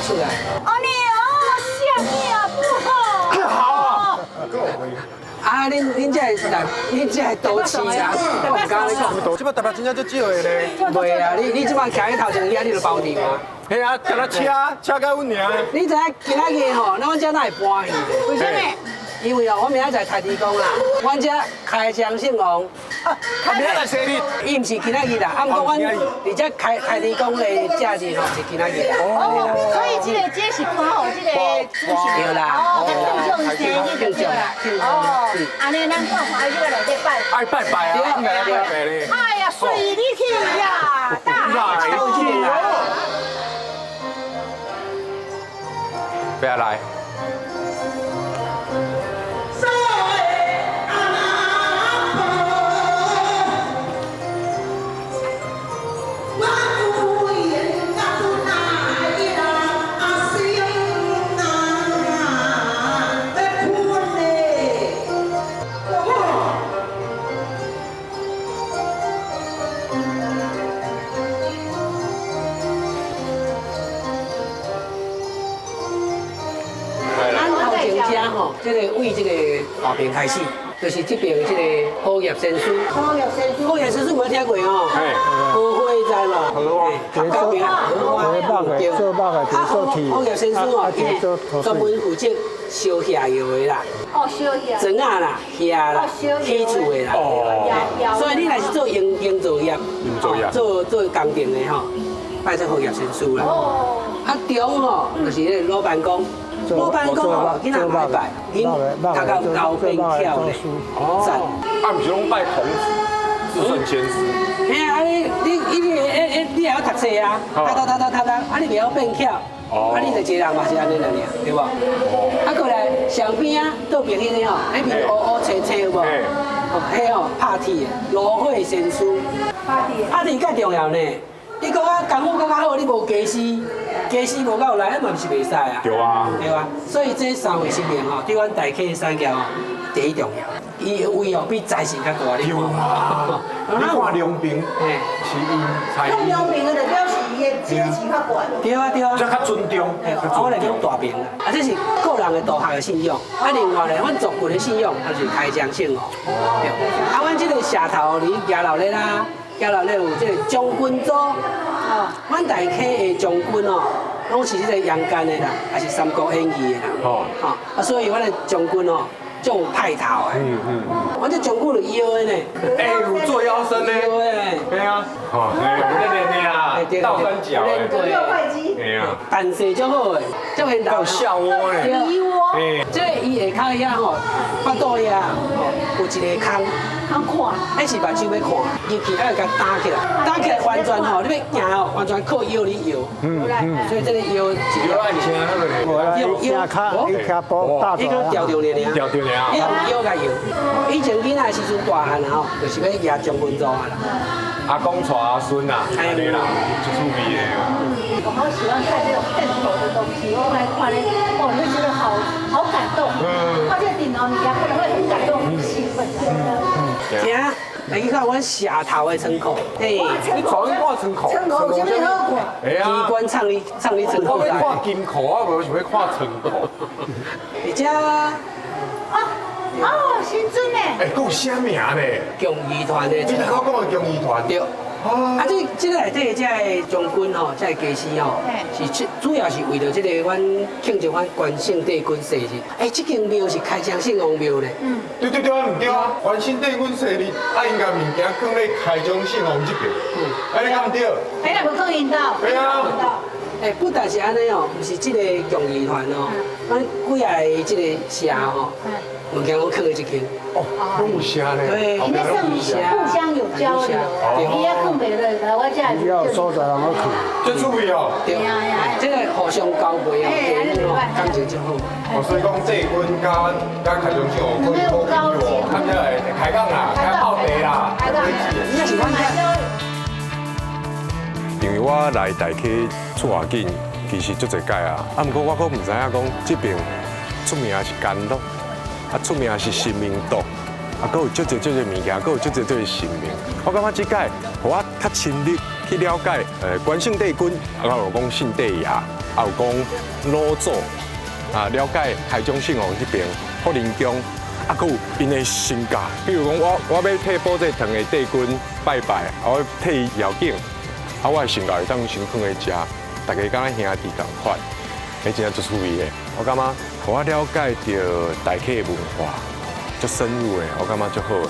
出来。哦，你哦，下面啊不好。好。啊，恁这来，恁这系都市啊！我唔敢你讲。即摆台北真正足少的咧。袂啊，你即摆徛喺头前遐，你就包场啊。系啊，甲咱车到阮尔。你知影今仔日吼，咱这哪会搬去？为什么？因为哦，我明仔载台地公啦，阮这开张圣王。啊，明仔来生日。伊毋是今仔日啦，啊，毋过阮而且台地公的假日吼是今仔日啦。哦，所以这个这是看好这个主席。对啦，哦，庆祝生日就对啦。哦，安尼咱看看这个内底拜。爱拜拜啊，应该拜拜咧。哎呀，随你去呀，大海出去啦。不要来。这个为这个大边开始，就是这边的这个好业先师。好业先师有听过哦？荷花在嘛？荷花，高边荷花，对。做肉的，做体。好业先师哦，伊专门负责烧下药的啦。哦，烧下。砖啊啦，下啦，起厝的啦。哦。所以你若是做营造业，做工程的吼，拜这好业先师啦。哦。啊中吼，就是那个老板公。老板讲哦，囡仔拜拜，囡大家高变巧咧，赞。啊，毋是拢拜孔子，自尊先师。嘿啊，你也要读册啊，读，啊你袂晓变巧，啊你就一个人嘛是安尼啦，对无？啊过来上边啊，倒边迄个吼，迄边乌青青有无？迄吼拍铁的芦花先师，拍铁介重要呢。你讲啊，功夫更较好，你无家私无够来，嘛是袂使啊。对啊。对啊，所以这3位新年吼，对阮大溪三桥第一重要。伊位哦比财神较大，你看。你看梁平，是因财。看梁平的就表示伊的阶级较悬。对啊。即较尊重。我来讲大平啊，这是个人的道学的信仰。啊，另外咧，阮族群的信仰就是开张圣哦。对。啊，阮这个社头离家老咧啦。加了咧有这个将军组，阮大溪的将军哦，拢是这个阳间的啦，还是三国演义的啦。啊，所以阮的将军哦，就有派头的。阮这将军就腰的呢。有做腰身呢。腰的。对啊。练啊，倒三角的。六块肌。对啊。办事足好的，足现代。有笑窝呢。梨窝。这伊下骹遐吼，腹肚遐有一个空。通看，迄是目睭要看，入去要甲打起来，打起来完全吼，你要行吼，完全靠腰你摇。所以这个腰腰按车那个嘞。腰卡，一卡波大一个调着咧。调着咧。你腰甲摇。以前囡仔时阵大汉吼，就是要举将军组啊啦。阿公带阿孙呐，安尼啦，就趣味的。我好喜欢看这种镜头的东西，我来看咧，哦，你会觉得好感动。看这个顶头，你可能会很感动、很兴奋。行，来去看阮社头的窗口。嘿，你昨天看窗口？窗口有啥物好看？机关唱你窗口我要看金口，我无想要看窗口。而且。哦，新村诶。有啥名咧？共艺团的。你头讲的共艺团。对。啊，这个内底这个将军吼，这个家私吼，是主要是为了这个阮庆祝阮关圣帝君生日。这间庙是开张圣王庙咧。对，唔对啊！关圣帝君生日，应该物件放咧开张圣王这边。你敢唔对？那无放引导。对啊。不但是安尼哦，不是这个共艺团哦，咱几下的这个社吼。物件我放在一间。拢有声咧。对，因为互相有交流。你要放别的，我这不要收在人个去。最趣味哦。对，这个互相交配哦，感情就好。所以讲帝君甲开张圣王可以好朋友哦，他们来开讲啦，开泡茶啦。你也喜欢看？因为我来大溪厝外景，其实足侪届啊。啊，毋过我阁唔知影讲这边出名是甘露。出名是神明岛，阁有足侪物件，阁有足侪神明。我感觉这届，互我较深入去了解，关圣帝君，啊，有讲圣帝爷，也有讲老祖啊，了解台中圣王这边福林宫，啊，佮有因的身价。比如讲，我要替保济堂的帝君拜拜，我要替伊邀请，啊，我的身价会当先放在遮，大家敢若兄弟同款，迄真正足趣味的。我感觉，互我了解到大溪的文化，足深入的，我感觉足好的。